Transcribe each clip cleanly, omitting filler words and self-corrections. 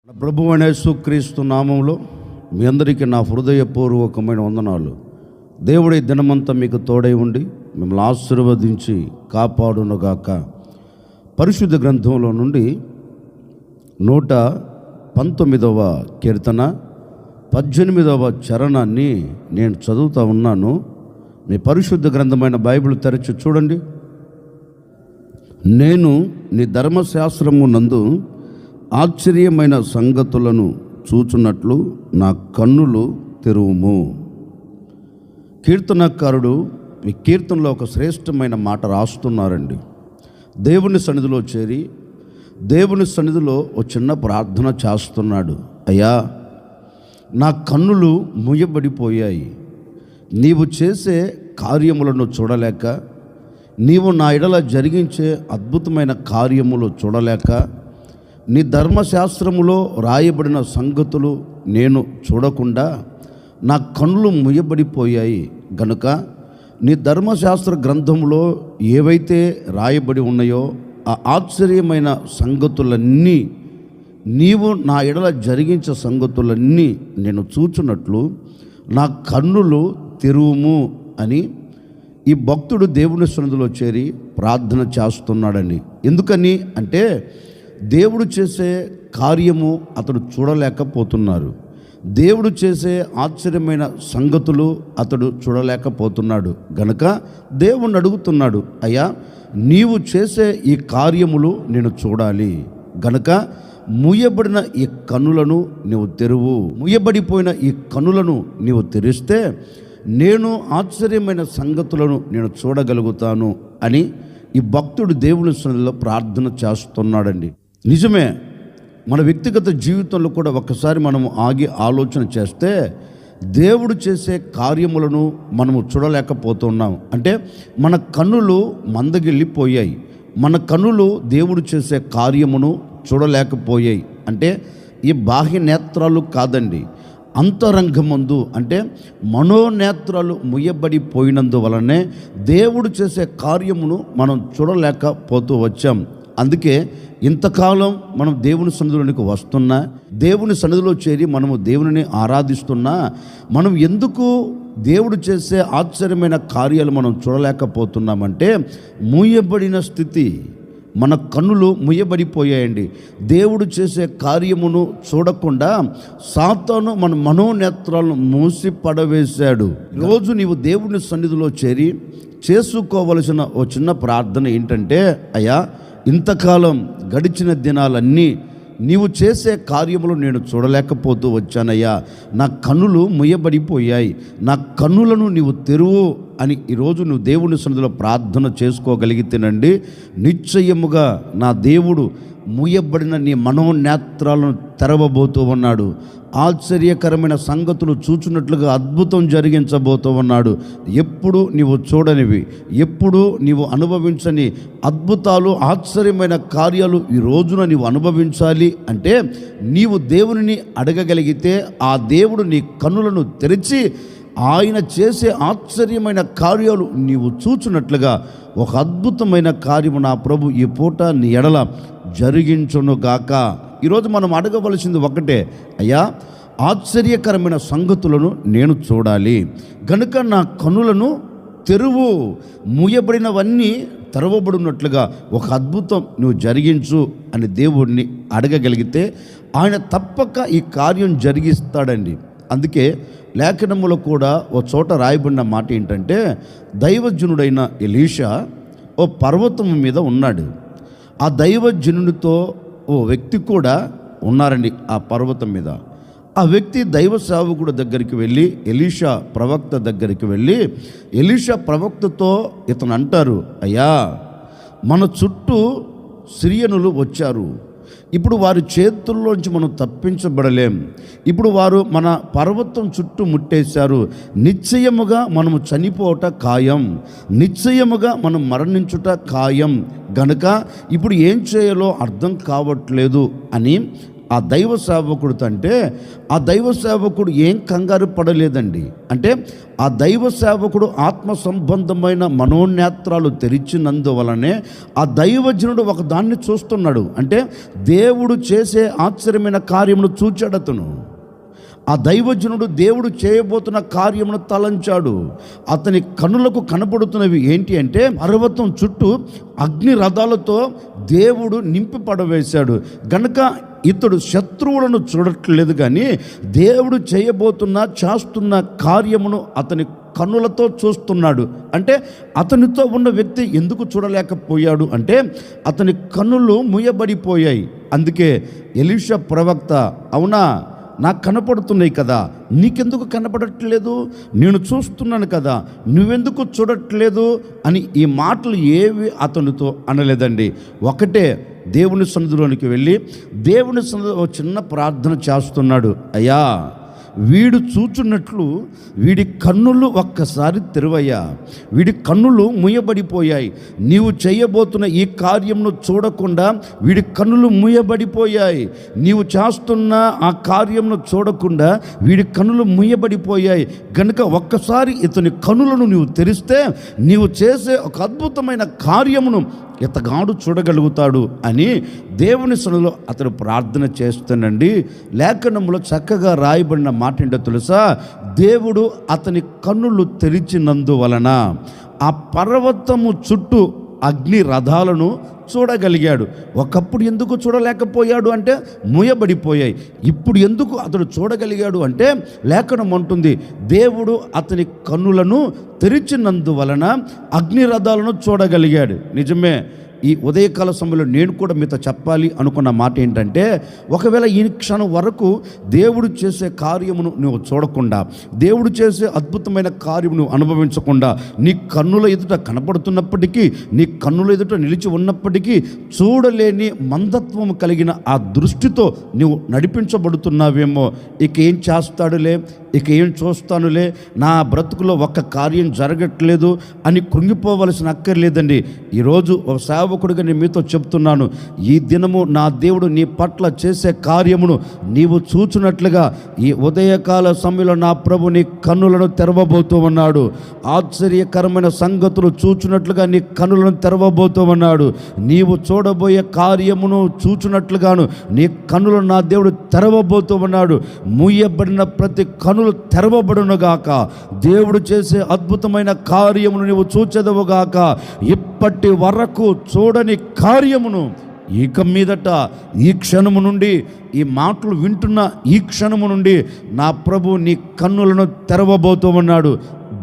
ప్రభువైన యేసుక్రీస్తు నామంలో మీ అందరికీ నా హృదయపూర్వకమైన వందనాలు. దేవుడి దినమంతా మీకు తోడై ఉండి మిమ్మల్ని ఆశీర్వదించి కాపాడునుగాక. పరిశుద్ధ గ్రంథంలో నుండి 119వ కీర్తన 18వ చరణాన్ని నేను చదువుతూ ఉన్నాను. మీ పరిశుద్ధ గ్రంథమైన బైబిల్ తెరచి చూడండి. నేను నీ ధర్మశాస్త్రము నందు ఆశ్చర్యమైన సంగతులను చూచున్నట్లు నా కన్నులు తెరువుము. కీర్తనకారుడు ఈ కీర్తనలో ఒక శ్రేష్టమైన మాట రాస్తున్నారండి. దేవుని సన్నిధిలో చేరి దేవుని సన్నిధిలో ఒక చిన్న ప్రార్థన చేస్తున్నాడు. అయ్యా, నా కన్నులు మూయబడిపోయాయి. నీవు చేసే కార్యములను చూడలేక, నీవు నా ఎడల జరిగించే అద్భుతమైన కార్యములు చూడలేక, నీ ధర్మశాస్త్రములో రాయబడిన సంగతులు నేను చూడకుండా నా కన్నులు ముయ్యబడిపోయాయి గనుక నీ ధర్మశాస్త్ర గ్రంథంలో ఏవైతే రాయబడి ఉన్నాయో ఆ ఆశ్చర్యమైన సంగతులన్నీ, నీవు నా ఎడల జరిగించే సంగతులన్నీ నేను చూచున్నట్లు నా కన్నులు తెరువుము అని ఈ భక్తుడు దేవుని సన్నిధిలో చేరి ప్రార్థన చేస్తున్నాడని. ఎందుకని అంటే దేవుడు చేసే కార్యము అతడు చూడలేకపోతున్నారు. దేవుడు చేసే ఆశ్చర్యమైన సంగతులు అతడు చూడలేకపోతున్నాడు గనుక దేవుణ్ణి అడుగుతున్నాడు, అయ్యా, నీవు చేసే ఈ కార్యములు నేను చూడాలి గనుక మూయబడిన ఈ కన్నులను నీవు తెరువు. మూయబడిపోయిన ఈ కన్నులను నీవు తెరిస్తే నేను ఆశ్చర్యమైన సంగతులను నేను చూడగలుగుతాను అని ఈ భక్తుడు దేవుని సన్నిధిలో ప్రార్థన చేస్తున్నాడండి. నిజమే, మన వ్యక్తిగత జీవితంలో కూడా ఒక్కసారి మనము ఆగి ఆలోచన చేస్తే దేవుడు చేసే కార్యములను మనము చూడలేకపోతున్నాం. అంటే మన కన్నులు మందగిల్లిపోయాయి. మన కన్నులు దేవుడు చేసే కార్యమును చూడలేకపోయాయి. అంటే ఈ బాహ్య నేత్రాలు కాదండి, అంతరంగమందు అంటే మనోనేత్రాలు ముయ్యబడిపోయినందువలనే దేవుడు చేసే కార్యమును మనం చూడలేకపోతూ వచ్చాం. అందుకే ఇంతకాలం మనం దేవుని సన్నిధిలోనికి వస్తున్నా, దేవుని సన్నిధిలో చేరి మనము దేవుని ఆరాధిస్తున్నా, మనం ఎందుకు దేవుడు చేసే ఆశ్చర్యమైన కార్యాలు మనం చూడలేకపోతున్నామంటే మూయబడిన స్థితి. మన కన్నులు ముయ్యబడిపోయాయండి. దేవుడు చేసే కార్యమును చూడకుండా సాతాను మన మనోనేత్రాలను మూసి పడవేశాడు. రోజు నీవు దేవుని సన్నిధిలో చేరి చేసుకోవలసిన ఓ చిన్న ప్రార్థన ఏంటంటే, అయ్యా, ఇంతకాలం గడిచిన దినాలన్నీ నీవు చేసే కార్యములు నేను చూడలేకపోతూ వచ్చానయ్యా. నా కన్నులు ముయ్యబడిపోయాయి, నా కన్నులను నీవు తెరువు అని ఈరోజు నువ్వు దేవుని సన్నిధిలో ప్రార్థన చేసుకోగలిగితేనండి, నిశ్చయముగా నా దేవుడు మూయబడిన నీ మనోనేత్రాలను తెరవబోతూ ఉన్నాడు. ఆశ్చర్యకరమైన సంగతులు చూచున్నట్లుగా అద్భుతం జరిగించబోతూ ఉన్నాడు. ఎప్పుడు నీవు చూడనివి, ఎప్పుడు నీవు అనుభవించని అద్భుతాలు, ఆశ్చర్యమైన కార్యాలు ఈ రోజున నీవు అనుభవించాలి అంటే నీవు దేవునిని అడగగలిగితే ఆ దేవుడు నీ కన్నులను తెరిచి ఆయన చేసే ఆశ్చర్యమైన కార్యాలు నీవు చూచున్నట్లుగా ఒక అద్భుతమైన కార్యము నా ప్రభు ఈ పూట నీ ఎడల జరిగించునుగాక. ఈరోజు మనం అడగవలసింది ఒకటే, అయ్యా, ఆశ్చర్యకరమైన సంగతులను నేను చూడాలి గనుక నా కన్నులను తెరువు. మూయబడినవన్నీ తెరవబడినట్లుగా ఒక అద్భుతం నువ్వు జరిగించు అని దేవుడిని అడగగలిగితే ఆయన తప్పక ఈ కార్యం జరిగిస్తాడండి. అందుకే లేఖనములో కూడా ఓ చోట రాయబడిన మాట ఏంటంటే, దైవజనుడైన ఎలీషా ఓ పర్వతం మీద ఉన్నాడు. ఆ దైవజనుడితో ఓ వ్యక్తి కూడా ఉన్నారండి ఆ పర్వతం మీద. ఆ వ్యక్తి దైవ సేవకుడు దగ్గరికి వెళ్ళి, ఎలీషా ప్రవక్త దగ్గరికి వెళ్ళి, ఎలీషా ప్రవక్తతో ఇతను అంటారు, అయ్యా, మన చుట్టూ సిరియనులు వచ్చారు. ఇప్పుడు వారి చేతుల్లోంచి మనం తప్పించబడలేం. ఇప్పుడు వారు మన పర్వతం చుట్టూ ముట్టేశారు. నిశ్చయముగా మనము చనిపోవట ఖాయం, నిశ్చయముగా మనం మరణించుట ఖాయం గనుక ఇప్పుడు ఏం చేయాలో అర్థం కావట్లేదు అని ఆ దైవ సేవకుడితో అంటే ఆ దైవ సేవకుడు ఏం కంగారు పడలేదండి. అంటే ఆ దైవ సేవకుడు ఆత్మ సంబంధమైన మనోనేత్రాలు తెరిచినందువలనే ఆ దైవజనుడు ఒక దాన్ని చూస్తున్నాడు. అంటే దేవుడు చేసే ఆశ్చర్యమైన కార్యమును చూచాడతను. ఆ దైవజనుడు దేవుడు చేయబోతున్న కార్యమును తలంచాడు. అతని కన్నులకు కనపడుతున్నవి ఏంటి అంటే పర్వతం చుట్టూ అగ్ని రథాలతో దేవుడు నింపి పడవేశాడు. గనుక ఇతడు శత్రువులను చూడట్లేదు, కానీ దేవుడు చేస్తున్న కార్యమును అతని కన్నులతో చూస్తున్నాడు. అంటే అతనితో ఉన్న వ్యక్తి ఎందుకు చూడలేకపోయాడు అంటే అతని కన్నులు మూయబడిపోయాయి. అందుకే ఎలీషా ప్రవక్త, అవునా నాకు కనపడుతున్నాయి కదా, నీకెందుకు కనపడట్లేదు, నేను చూస్తున్నాను కదా, నువ్వెందుకు చూడట్లేదు అని ఈ మాటలు ఏవి అతనితో అనలేదండి. ఒకటే, దేవుని సన్నిధిలోనికి వెళ్ళి దేవుని సన్నిధిలో చిన్న ప్రార్థన చేస్తున్నాడు. అయ్యా, వీడు చూచున్నట్లు వీడి కన్నులు ఒక్కసారి తెరవయ్యా, వీడి కన్నులు మూయబడిపోయాయి. నీవు చేయబోతున్న ఈ కార్యమును చూడకుండా వీడి కన్నులు మూయబడిపోయాయి. నీవు చేస్తున్న ఆ కార్యమును చూడకుండా వీడి కన్నులు మూయబడిపోయాయి. కనుక ఒక్కసారి ఇతని కన్నులను నీవు తెరిస్తే నీవు చేసే ఒక అద్భుతమైన కార్యమును ఇతగాడు చూడగలుగుతాడు అని దేవుని సన్నిధిలో అతడు ప్రార్థన చేస్తానండి. లేఖనంలో చక్కగా రాయబడిన మాట ఏంటో తెలుసా? దేవుడు అతని కన్నులు తెరిచినందువలన ఆ పర్వతము చుట్టూ అగ్ని రథాలను చూడగలిగాడు. ఒకప్పుడు ఎందుకు చూడలేకపోయాడు అంటే మూయబడిపోయాయి. ఇప్పుడు ఎందుకు అతడు చూడగలిగాడు అంటే లేఖనం అంటుంది, దేవుడు అతని కన్నులను తెరిచినందువలన అగ్ని రథాలను చూడగలిగాడు. నిజమే. ఈ ఉదయకాల సమయంలో నేను కూడా మీతో చెప్పాలి అనుకున్న మాట ఏంటంటే, ఒకవేళ ఈ క్షణం వరకు దేవుడు చేసే కార్యమును నువ్వు చూడకుండా, దేవుడు చేసే అద్భుతమైన కార్యము నువ్వు అనుభవించకుండా, నీ కన్నుల ఎదుట కనపడుతున్నప్పటికీ, నీ కన్నుల ఎదుట నిలిచి ఉన్నప్పటికీ చూడలేని మందత్వం కలిగిన ఆ దృష్టితో నువ్వు నడిపించబడుతున్నావేమో. ఇక ఏం చేస్తాడులే, ఇక ఏం చూస్తానులే, నా బ్రతుకులో ఒక్క కార్యం జరగట్లేదు అని కృంగిపోవలసిన అక్కర్లేదండి. ఈరోజు ఒక సేవకుడిగా నేను మీతో చెప్తున్నాను, ఈ దినము నా దేవుడు నీ పట్ల చేసే కార్యమును నీవు చూచున్నట్లుగా ఈ ఉదయకాల సమయంలో నా ప్రభు నీ కన్నులను తెరవబోతూ ఉన్నాడు. ఆశ్చర్యకరమైన సంగతులు చూచున్నట్లుగా నీ కన్నులను తెరవబోతూ ఉన్నాడు. నీవు చూడబోయే కార్యమును చూచున్నట్లుగాను నీ కన్నులను నా దేవుడు తెరవబోతూ ఉన్నాడు. మూయబడిన ప్రతి కన్నులు తెరవబడునుగాక. దేవుడు చేసే అద్భుతమైన కార్యమును నీవు చూచెదవుగాక. ఇప్పటి వరకు చూడని కార్యమును ఇక మీదట ఈ క్షణము నుండి, ఈ మాటలు వింటున్న ఈ క్షణము నుండి నా ప్రభు నీ కన్నులను తెరవబోతూ ఉన్నాడు.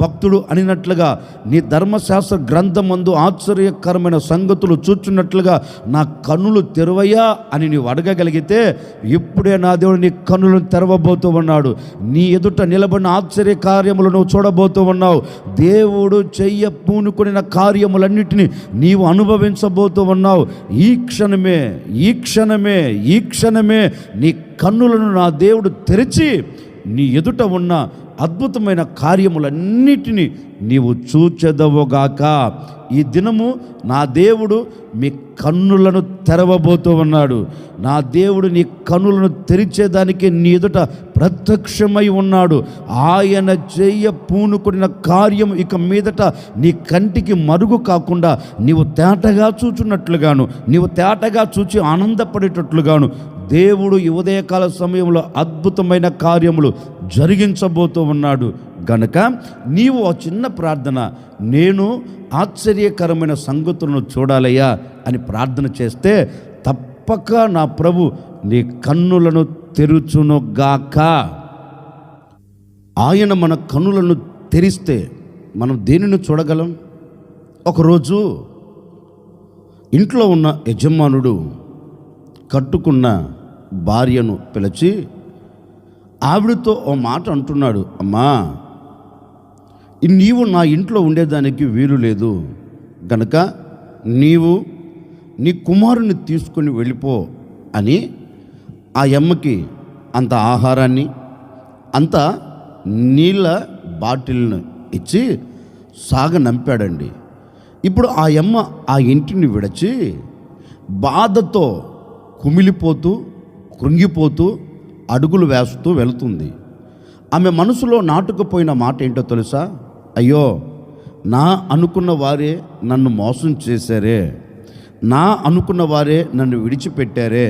భక్తుడు అనినట్లుగా నీ ధర్మశాస్త్ర గ్రంథమందు ఆశ్చర్యకరమైన సంగతులు చూచున్నట్లుగా నా కన్నులు తెరవయ్యా అని నీవు అడగగలిగితే ఇప్పుడే నా దేవుడు నీ కన్నులను తెరవబోతూ ఉన్నాడు. నీ ఎదుట నిలబడిన ఆశ్చర్య కార్యములు నువ్వు చూడబోతూ ఉన్నావు. దేవుడు చెయ్య పూనుకొనిన కార్యములన్నిటినీ నీవు అనుభవించబోతూ ఉన్నావు. ఈ క్షణమే నీ కన్నులను నా దేవుడు తెరిచి నీ ఎదుట ఉన్న అద్భుతమైన కార్యములన్నిటినీ నీవు చూచెదవుగాక. ఈ దినము నా దేవుడు మీ కన్నులను తెరవబోతూ ఉన్నాడు. నా దేవుడు నీ కన్నులను తెరిచేదానికి నీ ఎదుట ప్రత్యక్షమై ఉన్నాడు. ఆయన పూనుకున్న కార్యం ఇక మీదట నీ కంటికి మరుగు కాకుండా నీవు తేటగా చూచున్నట్లుగాను, నీవు తేటగా చూచి ఆనందపడేటట్లుగాను దేవుడు ఈ ఉదయకాల సమయంలో అద్భుతమైన కార్యములు జరిగించబోతూ ఉన్నాడు. గనుక నీవు ఆ చిన్న ప్రార్థన, నేను ఆశ్చర్యకరమైన సంగతులను చూడాలయ్యా అని ప్రార్థన చేస్తే తప్పక నా ప్రభు నీ కన్నులను తెరుచునుగాక. ఆయన మన కన్నులను తెరిస్తే మనం దేనిని చూడగలం? ఒకరోజు ఇంట్లో ఉన్న యజమానుడు కట్టుకున్న భార్యను పిలిచి ఆవిడతో ఓ మాట అంటున్నాడు, అమ్మా, నీవు నా ఇంట్లో ఉండేదానికి వీలు లేదు గనక నీవు నీ కుమారుని తీసుకొని వెళ్ళిపో అని ఆ అమ్మకి అంత ఆహారాన్ని, అంత నీళ్ళ బాటిల్ను ఇచ్చి సాగనంపాడండి. ఇప్పుడు ఆ అమ్మ ఆ ఇంటిని విడిచి బాధతో కుమిలిపోతూ కృంగిపోతూ అడుగులు వేస్తూ వెళుతుంది. ఆమె మనసులో నాటుకుపోయిన మాట ఏంటో తెలుసా? అయ్యో, నా అనుకున్న వారే నన్ను మోసం చేశారే, నా అనుకున్న వారే నన్ను విడిచిపెట్టారే,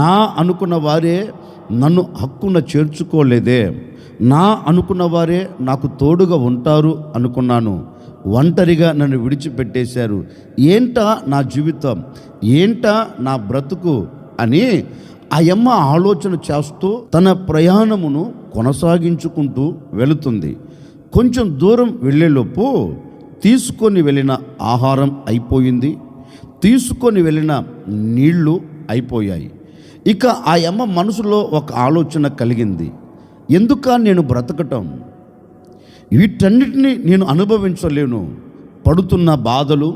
నా అనుకున్న వారే నన్ను హక్కున చేర్చుకోలేదే, నా అనుకున్న వారే నాకు తోడుగా ఉంటారు అనుకున్నాను, ఒంటరిగా నన్ను విడిచిపెట్టేశారు. ఏంటా నా జీవితం, ఏంటా నా బ్రతుకు అని ఆ యమ్మ ఆలోచన చేస్తూ తన ప్రయాణమును కొనసాగించుకుంటూ వెళుతుంది. కొంచెం దూరం వెళ్ళేలోపు తీసుకొని వెళ్ళిన ఆహారం అయిపోయింది, తీసుకొని వెళ్ళిన నీళ్లు అయిపోయాయి. ఇక ఆ యమ్మ మనసులో ఒక ఆలోచన కలిగింది. ఎందుక నేను బ్రతకటం, వీటన్నిటినీ నేను అనుభవించలేను. పడుతున్న బాధలు,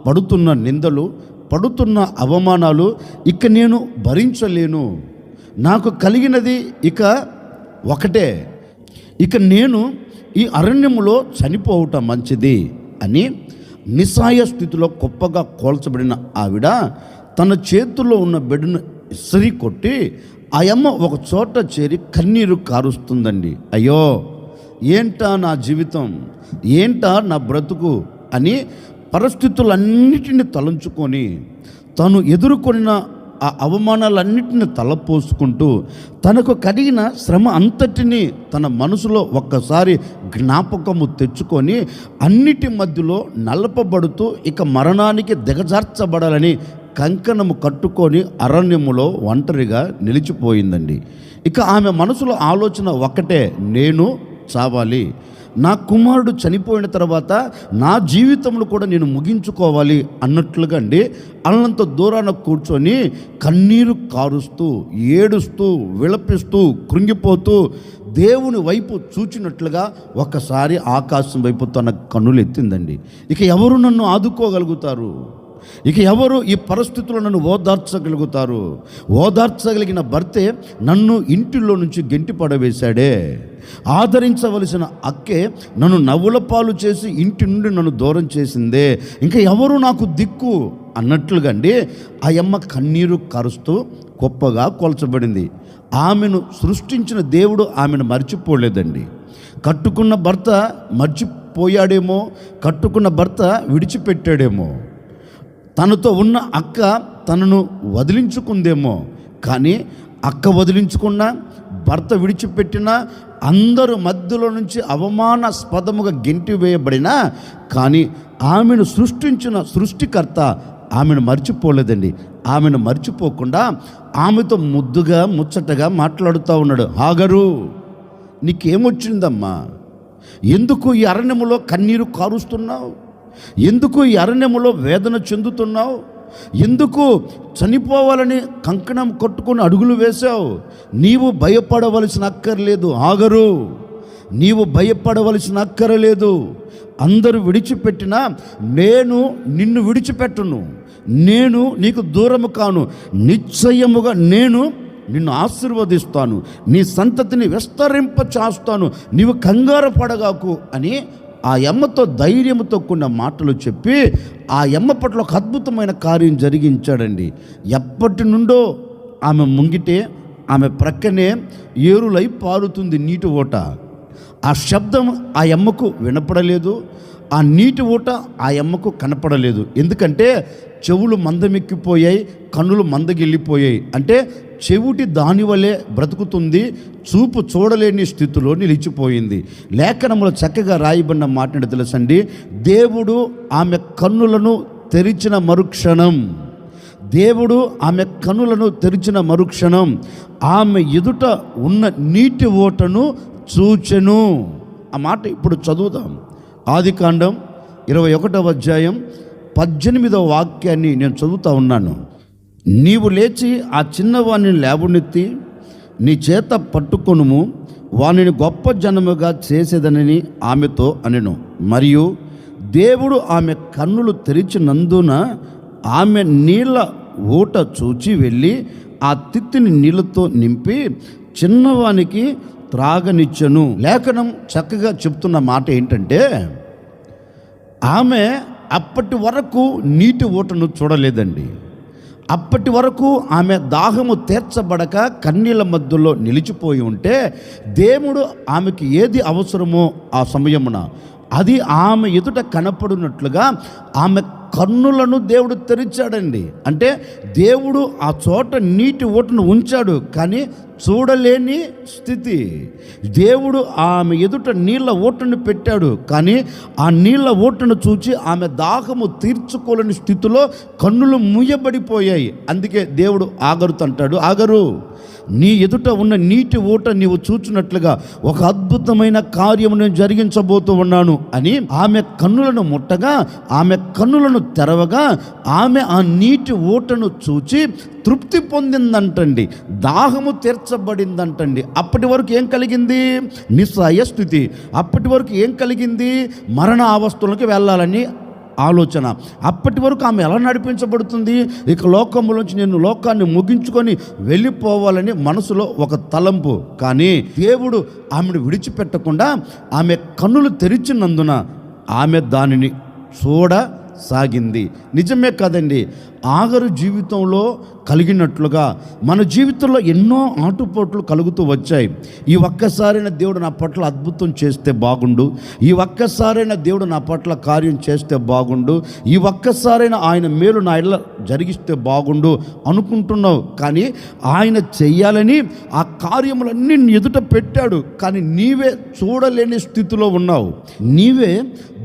పడుతున్న నిందలు, పడుతున్న అవమానాలు ఇక నేను భరించలేను. నాకు కలిగినది ఇక ఒకటే, ఇక నేను ఈ అరణ్యములో చనిపోవటం మంచిది అని నిస్సహాయ స్థితిలో గొప్పగా కోల్చబడిన ఆవిడ తన చేతుల్లో ఉన్న బిడ్డను ఇసిరి కొట్టి ఆ యమ్మ ఒక చోట చేరి కన్నీరు కారుస్తుందండి. అయ్యో, ఏంటా నా జీవితం, ఏంటా నా బ్రతుకు అని పరిస్థితులన్నిటిని తలంచుకొని తను ఎదుర్కొన్న ఆ అవమానాలన్నిటిని తలపోసుకుంటూ తనకు కలిగిన శ్రమ అంతటినీ తన మనసులో ఒక్కసారి జ్ఞాపకము తెచ్చుకొని అన్నిటి మధ్యలో నలపబడుతూ ఇక మరణానికి దిగజార్చబడాలని కంకణము కట్టుకొని అరణ్యములో ఒంటరిగా నిలిచిపోయిందండి. ఇక ఆమె మనసులో ఆలోచన ఒక్కటే, నేను చావాలి, నా కుమారుడు చనిపోయిన తర్వాత నా జీవితంలో కూడా నేను ముగించుకోవాలి అన్నట్లుగా అండి అల్లంత దూరాన కూర్చొని కన్నీరు కారుస్తూ ఏడుస్తూ విలపిస్తూ కృంగిపోతూ దేవుని వైపు చూచినట్లుగా ఒక్కసారి ఆకాశం వైపు తన కన్నులు ఎత్తిందండి. ఇక ఎవరు నన్ను ఆదుకోగలుగుతారు, ఇక ఎవరు ఈ పరిస్థితుల్లో నన్ను ఓదార్చగలుగుతారు? ఓదార్చగలిగిన భర్తే నన్ను ఇంటిలో నుంచి గెంటి పడవేశాడే, ఆదరించవలసిన అక్కే నన్ను నవ్వుల పాలు చేసి ఇంటి నుండి నన్ను దూరం చేసిందే, ఇంకా ఎవరు నాకు దిక్కు అన్నట్లుగా అండి ఆ యమ్మ కన్నీరు కరుస్తూ గొప్పగా కొల్చబడింది. ఆమెను సృష్టించిన దేవుడు ఆమెను మర్చిపోలేదండి. కట్టుకున్న భర్త మర్చిపోయాడేమో, కట్టుకున్న భర్త విడిచిపెట్టాడేమో, తనతో ఉన్న అక్క తనను వదిలించుకుందేమో, కానీ అక్క వదిలించుకున్నా, భర్త విడిచిపెట్టినా, అందరూ మధ్యలో నుంచి అవమానాస్పదముగా గెంటివేయబడినా కానీ ఆమెను సృష్టించిన సృష్టికర్త ఆమెను మర్చిపోలేదండి. ఆమెను మర్చిపోకుండా ఆమెతో ముద్దుగా ముచ్చటగా మాట్లాడుతూ ఉన్నాడు. హాగరు, నీకేమొచ్చిందమ్మా? ఎందుకు ఈ అరణ్యములో కన్నీరు కారుస్తున్నావు? ఎందుకు ఈ అరణ్యములో వేదన చెందుతున్నావు? ఎందుకు చనిపోవాలని కంకణం కట్టుకొని అడుగులు వేశావు? నీవు భయపడవలసిన అక్కర్లేదు హాగరు, నీవు భయపడవలసిన అక్కరలేదు. అందరూ విడిచిపెట్టినా నేను నిన్ను విడిచిపెట్టును, నేను నీకు దూరము కాను, నిశ్చయముగా నేను నిన్ను ఆశీర్వదిస్తాను, నీ సంతతిని విస్తరింప చేస్తాను, నీవు కంగారు పడగాకు అని ఆ యమ్మతో ధైర్యంతో కూడిన మాటలు చెప్పి ఆ యమ్మ పట్ల ఒక అద్భుతమైన కార్యం జరిగించాడండి. ఎప్పటి నుండో ఆమె ముంగిటే, ఆమె ప్రక్కనే ఏరులై పారుతుంది నీటి ఓట. ఆ శబ్దం ఆ యమ్మకు వినపడలేదు, ఆ నీటి ఊట ఆ యమ్మకు కనపడలేదు. ఎందుకంటే చెవులు మందమెక్కిపోయాయి, కన్నులు మందగిల్లిపోయాయి. అంటే చెవిటి దాని వలె బ్రతుకుతుంది, చూపు చూడలేని స్థితిలో నిలిచిపోయింది. లేఖనంలో చక్కగా రాయబడిన మాట తెలుసండి, దేవుడు ఆమె కన్నులను తెరిచిన మరుక్షణం, దేవుడు ఆమె కన్నులను తెరిచిన మరుక్షణం ఆమె ఎదుట ఉన్న నీటి ఓటను చూచెను. ఆ మాట ఇప్పుడు చదువుదాం. ఆదికాండం 21వ అధ్యాయం 18వ వాక్యాన్ని నేను చదువుతూ ఉన్నాను. నీవు లేచి ఆ చిన్నవాణ్ణి లేవనెత్తి నీ చేత పట్టుకొనుము, వానిని గొప్ప జనముగా చేసేదనని ఆమెతో అనెను. మరియు దేవుడు ఆమె కన్నులు తెరిచినందున ఆమె నీళ్ళ ఊట చూచి వెళ్ళి ఆ తిత్తిని నీళ్ళతో నింపి చిన్నవానికి త్రాగనిచ్చెను. లేఖనం చక్కగా చెప్తున్న మాట ఏంటంటే, ఆమె అప్పటి వరకు నీటి ఊటను చూడలేదండి. అప్పటి వరకు ఆమె దాహము తీర్చబడక కన్నీళ్ళ మధ్యలో నిలిచిపోయి ఉంటే దేవుడు ఆమెకి ఏది అవసరమో ఆ సమయమున అది ఆమె ఎదుట కనపడినట్లుగా ఆమె కన్నులను దేవుడు తెరిచాడండి. అంటే దేవుడు ఆ చోట నీటి ఊటను ఉంచాడు, కానీ చూడలేని స్థితి. దేవుడు ఆమె ఎదుట నీళ్ళ ఊటను పెట్టాడు, కానీ ఆ నీళ్ళ ఊటను చూచి ఆమె దాహము తీర్చుకోలేని స్థితిలో కన్నులు మూయబడిపోయాయి. అందుకే దేవుడు ఆగరుతో అంటాడు, ఆగరు, నీ ఎదుట ఉన్న నీటి ఊట నీవు చూచినట్లుగా ఒక అద్భుతమైన కార్యము నేను జరిగించబోతూ ఉన్నాను అని ఆమె కన్నులను ముట్టగా, ఆమె కన్నులను తెరవగా ఆమె ఆ నీటి ఊటను చూచి తృప్తి పొందిందంటండి, దాహము తీర్చబడిందంటండి. అప్పటి వరకు ఏం కలిగింది? నిస్సహాయ స్థితి. అప్పటి వరకు ఏం కలిగింది? మరణ అవస్థలకు వెళ్ళాలని ఆలోచన. అప్పటి వరకు ఆమె ఎలా నడిపించబడుతుంది? ఇక లోకంలోంచి నేను లోకాన్ని ముగించుకొని వెళ్ళిపోవాలని మనసులో ఒక తలంపు. కానీ దేవుడు ఆమెను విడిచిపెట్టకుండా ఆమె కన్నులు తెరిచినందున ఆమె దానిని చూడసాగింది. నిజమే కదండి, ఆగరు జీవితంలో కలిగినట్లుగా మన జీవితంలో ఎన్నో ఆటుపోట్లు కలుగుతూ వచ్చాయి. ఈ ఒక్కసారైనా దేవుడు నా పట్ల అద్భుతం చేస్తే బాగుండు, ఈ ఒక్కసారైనా దేవుడు నా పట్ల కార్యం చేస్తే బాగుండు, ఈ ఒక్కసారైనా ఆయన మేలు నా ఇళ్ళ జరిగిస్తే బాగుండు అనుకుంటున్నావు. కానీ ఆయన చెయ్యాలని ఆ కార్యములన్నీ ఎదుట పెట్టాడు, కానీ నీవే చూడలేని స్థితిలో ఉన్నావు. నీవే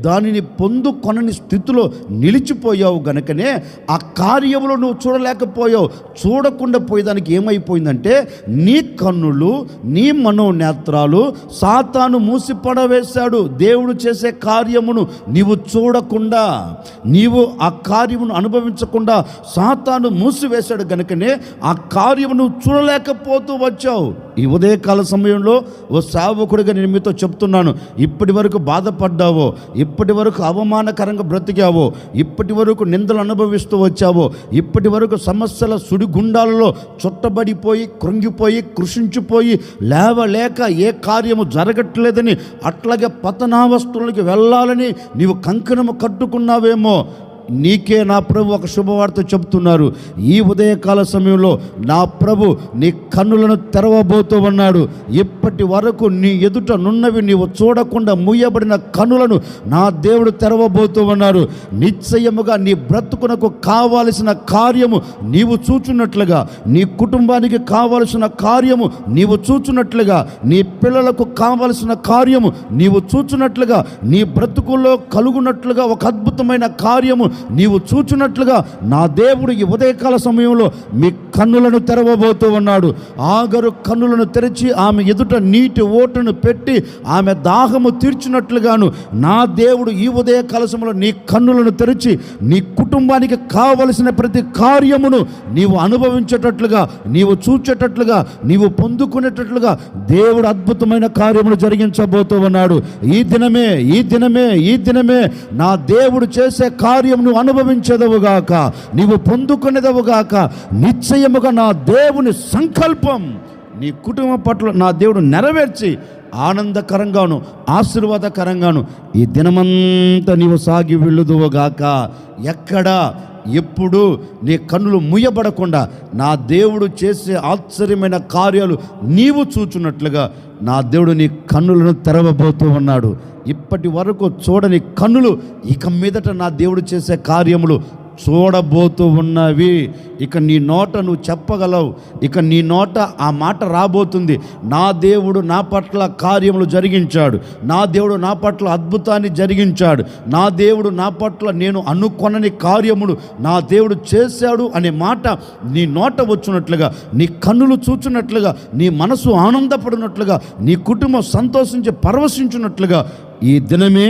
దానిని పొందుకొనని స్థితిలో నిలిచిపోయావు గనుకనే ఆ కార్యములు నువ్వు చూడలేకపోయావు. చూడకుండా పోయేదానికి ఏమైపోయిందంటే నీ కన్నులు, నీ మనోనేత్రాలు సాతాను మూసి పడవేశాడు. దేవుడు చేసే కార్యమును నీవు చూడకుండా, నీవు ఆ కార్యమును అనుభవించకుండా సాతాను మూసివేశాడు గనుకనే ఆ కార్యమును చూడలేకపోతూ వచ్చావు. ఈ ఉదయకాల సమయంలో ఓ సేవకుడిగా నేను మీతో చెప్తున్నాను, ఇప్పటి వరకు బాధపడ్డావో, ఇప్పటి వరకు అవమానకరంగా బ్రతికావో, ఇప్పటి వరకు నిందలు అనుభవిస్తూ వచ్చావో, ఇప్పటి వరకు సమస్యల సుడిగుండాలలో చుట్టబడిపోయి కృంగిపోయి కృషించిపోయి లేవలేక ఏ కార్యము జరగట్లేదని అట్లాగే పతనావస్థలకి వెళ్ళాలని నీవు కంకణము కట్టుకున్నావేమో. నీకే నా ప్రభు ఒక శుభవార్త చెప్తున్నారు. ఈ ఉదయకాల సమయంలో నా ప్రభు నీ కన్నులను తెరవబోతూ ఉన్నాడు. ఇప్పటి వరకు నీ ఎదుట నున్నవి నీవు చూడకుండా మూయబడిన కన్నులను నా దేవుడు తెరవబోతూ ఉన్నారు. నిశ్చయముగా నీ బ్రతుకునకు కావలసిన కార్యము నీవు చూచున్నట్లుగా, నీ కుటుంబానికి కావలసిన కార్యము నీవు చూచున్నట్లుగా, నీ పిల్లలకు కావలసిన కార్యము నీవు చూచున్నట్లుగా, నీ బ్రతుకుల్లో కలుగునట్లుగా ఒక అద్భుతమైన కార్యము నీవు చూచున్నట్లుగా నా దేవుడు ఈ ఉదయకాల సమయంలో మీ కన్నులను తెరవబోతూ ఉన్నాడు. ఆగరు కన్నులను తెరిచి ఆమె ఎదుట నీటి ఓటను పెట్టి ఆమె దాహము తీర్చినట్లుగాను నా దేవుడు ఈ ఉదయకాల సమయంలో నీ కన్నులను తెరిచి నీ కుటుంబానికి కావలసిన ప్రతి కార్యమును నీవు అనుభవించేటట్లుగా, నీవు చూచేటట్లుగా, నీవు పొందుకునేటట్లుగా దేవుడు అద్భుతమైన కార్యములు జరిగించబోతూ ఉన్నాడు. ఈ దినమే నా దేవుడు చేసే కార్యం నువ్వు అనుభవించేదవుగాక, నీవు పొందుకునేదవుగాక. నిశ్చయముగా నా దేవుని సంకల్పం నీ కుటుంబం పట్ల నా దేవుడు నెరవేర్చి ఆనందకరంగాను ఆశీర్వాదకరంగాను ఈ దినమంతా నీవు సాగి వెళ్ళుదువుగాక. ఎక్కడా ఎప్పుడు నీ కన్నులు ముయ్యబడకుండా నా దేవుడు చేసే ఆశ్చర్యమైన కార్యాలు నీవు చూచున్నట్లుగా నా దేవుడు నీ కన్నులను తెరవబోతూ ఉన్నాడు. ఇప్పటి వరకు చూడని కన్నులు ఇక మీదట నా దేవుడు చేసే కార్యములు చూడబోతూ ఉన్నవి. ఇక నీ నోట నువ్వు చెప్పగలవు, ఇక నీ నోట ఆ మాట రాబోతుంది. నా దేవుడు నా పట్ల కార్యములు జరిగించాడు, నా దేవుడు నా పట్ల అద్భుతాన్ని జరిగించాడు, నా దేవుడు నా పట్ల నేను అనుకొనని కార్యములు నా దేవుడు చేశాడు అనే మాట నీ నోట వచ్చినట్లుగా, నీ కన్నులు చూచున్నట్లుగా, నీ మనసు ఆనందపడినట్లుగా, నీ కుటుంబం సంతోషించి పరవశించినట్లుగా ఈ దినమే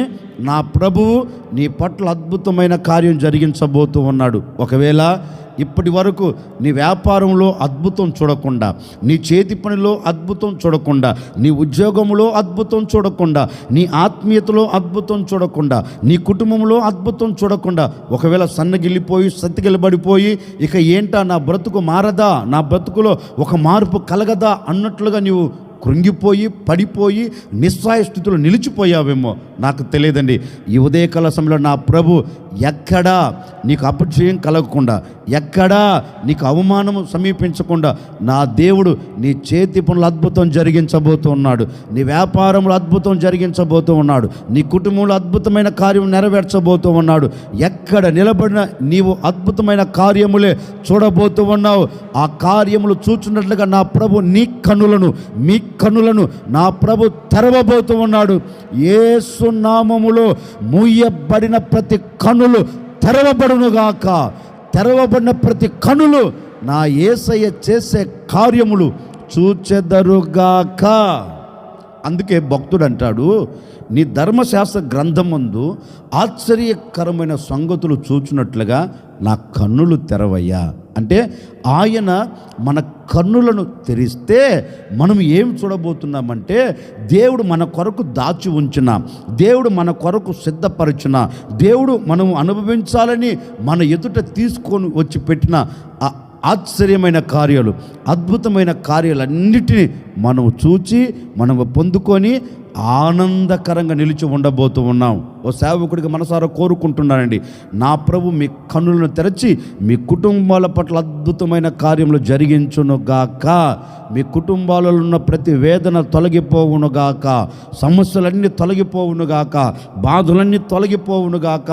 నా ప్రభువు నీ పట్ల అద్భుతమైన కార్యం జరిగించబోతూ ఉన్నాడు. ఒకవేళ ఇప్పటి వరకు నీ వ్యాపారంలో అద్భుతం చూడకుండా, నీ చేతి పనిలో అద్భుతం చూడకుండా, నీ ఉద్యోగంలో అద్భుతం చూడకుండా, నీ ఆత్మీయతలో అద్భుతం చూడకుండా, నీ కుటుంబంలో అద్భుతం చూడకుండా ఒకవేళ సన్నగిల్లిపోయి సత్తిగిలబడిపోయి ఇక ఏంటా నా బ్రతుకు మారదా, నా బ్రతుకులో ఒక మార్పు కలగదా అన్నట్లుగా నీవు కృంగిపోయి పడిపోయి నిస్సహాయ స్థితిలో నిలిచిపోయావేమో నాకు తెలియదండి. ఈ ఉదయకాల సమయంలో నా ప్రభు ఎక్కడా నీకు అపజయం కలగకుండా, ఎక్కడా నీకు అవమానము సమీపించకుండా నా దేవుడు నీ చేతి పనులు అద్భుతం జరిగించబోతూ ఉన్నాడు. నీ వ్యాపారంలో అద్భుతం జరిగించబోతూ ఉన్నాడు. నీ కుటుంబంలో అద్భుతమైన కార్యం నెరవేర్చబోతూ ఉన్నాడు. ఎక్కడ నిలబడిన నీవు అద్భుతమైన కార్యములే చూడబోతూ ఉన్నావు. ఆ కార్యములు చూచున్నట్లుగా నా ప్రభు నీ కన్నులను, మీ కన్నులను నా ప్రభు తెరవబోతూ ఉన్నాడు. యేసు నామములో మూయబడిన ప్రతి కన్నులు తెరవబడునుగాక. తెరవబడిన ప్రతి కన్నులు నా యేసయ్య చేసే కార్యములు చూచెదరుగాక. అందుకే భక్తుడు అంటాడు, నీ ధర్మశాస్త్ర గ్రంథం ముందు ఆశ్చర్యకరమైన సంగతులు చూచినట్లుగా నా కన్నులు తెరవయ్యా. అంటే ఆయన మన కన్నులను తెరిస్తే మనం ఏం చూడబోతున్నామంటే, దేవుడు మన కొరకు దాచి ఉంచిన, దేవుడు మన కొరకు సిద్ధపరిచిన, దేవుడు మనం అనుభవించాలని మన ఎదుట తీసుకొని వచ్చి పెట్టిన ఆశ్చర్యమైన కార్యాలు, అద్భుతమైన కార్యాలన్నిటినీ మనం చూచి మనం పొందుకొని ఆనందకరంగా నిలిచి ఉండబోతూ ఉన్నాం. ఓ సేవకుడికి మనసారా కోరుకుంటున్నానండి, నా ప్రభు మీ కన్నులను తెరచి మీ కుటుంబాల పట్ల అద్భుతమైన కార్యములు జరిగించునుగాక. మీ కుటుంబాలలో ఉన్న ప్రతి వేదన తొలగిపోవునుగాక, సమస్యలన్నీ తొలగిపోవునుగాక, బాధలన్నీ తొలగిపోవునుగాక,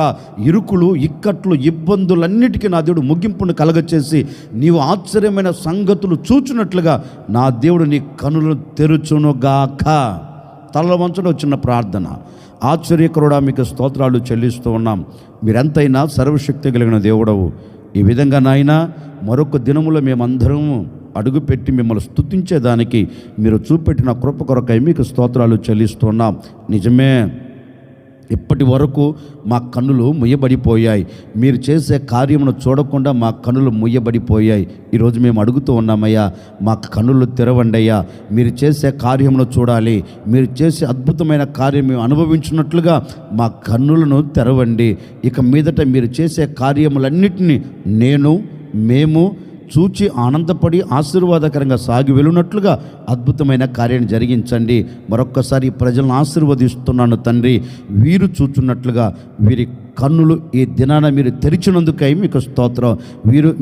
ఇరుకులు, ఇక్కట్లు, ఇబ్బందులన్నిటికీ నా దేవుడు ముగింపును కలగచేసి నీవు ఆశ్చర్యమైన సంగతులు చూచున్నట్లుగా నా దేవుడు నీ కన్నులను తెరుచునుగాక. తల వంచడం వచ్చిన ప్రార్థన. ఆశ్చర్యకరుడా మీకు స్తోత్రాలు చెల్లిస్తూ ఉన్నాం. మీరెంతైనా సర్వశక్తి కలిగిన దేవుడవు. ఈ విధంగా నాయన మరొక దినములో మేమందరము అడుగుపెట్టి మిమ్మల్ని స్తుతించేదానికి మీరు చూపెట్టిన కృప కొరకై మీకు స్తోత్రాలు చెల్లిస్తున్నాం. నిజమే, ఇప్పటి వరకు మా కన్నులు ముయ్యబడిపోయాయి. మీరు చేసే కార్యమును చూడకుండా మా కన్నులు ముయ్యబడిపోయాయి. ఈరోజు మేము అడుగుతూ ఉన్నామయ్యా, మా కన్నులు తెరవండి అయ్యా. మీరు చేసే కార్యమును చూడాలి, మీరు చేసే అద్భుతమైన కార్యం మేము అనుభవించినట్లుగా మా కన్నులను తెరవండి. ఇక మీదట మీరు చేసే కార్యములన్నిటినీ మేము చూచి ఆనందపడి ఆశీర్వాదకరంగా సాగి వెళ్ళినట్లుగా అద్భుతమైన కార్యాన్ని జరిగించండి. మరొక్కసారి ప్రజలను ఆశీర్వదిస్తున్నాను తండ్రి. వీరు చూచున్నట్లుగా వీరి కన్నులు ఈ దినాన మీరు తెరిచినందుకై మీకు స్తోత్రం.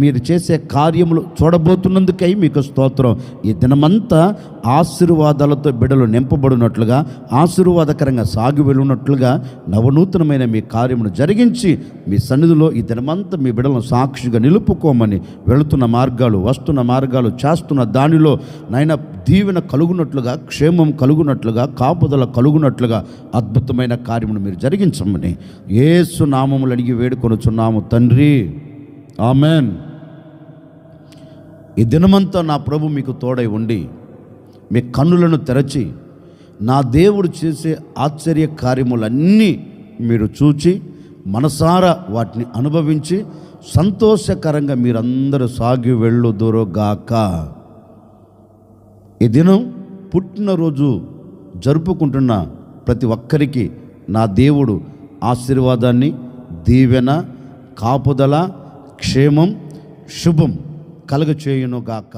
మీరు చేసే కార్యములు చూడబోతున్నందుకై మీకు స్తోత్రం. ఈ దినమంతా ఆశీర్వాదాలతో బిడ్డలు నింపబడినట్లుగా, ఆశీర్వాదకరంగా సాగి వెళ్ళినట్లుగా నవనూతనమైన మీ కార్యమును జరిగించి మీ సన్నిధిలో ఈ దినమంతా మీ బిడ్డలను సాక్షిగా నిలుపుకోమని, వెళుతున్న మార్గాలు, వస్తున్న మార్గాలు, చేస్తున్న దానిలో నాయన దీవెన కలుగునట్లుగా, క్షేమం కలుగునట్లుగా, కాపుదల కలుగునట్లుగా అద్భుతమైన కార్యమును మీరు జరిగించమని యేసు నామములు అడిగి వేడుకొనుచున్నాము తండ్రి. ఆమెన్. ఈ దినమంతా నా ప్రభు మీకు తోడై ఉండి మీ కన్నులను తెరచి నా దేవుడు చేసే ఆశ్చర్య కార్యములన్నీ మీరు చూచి మనసారా వాటిని అనుభవించి సంతోషకరంగా మీరందరూ సాగి వెళ్ళుదురుగాక. ఈ దినం పుట్టినరోజు జరుపుకుంటున్న ప్రతి ఒక్కరికి నా దేవుడు ఆశీర్వాదాన్ని, దీవెన, కాపుదల, క్షేమం, శుభం కలుగచేయునుగాక.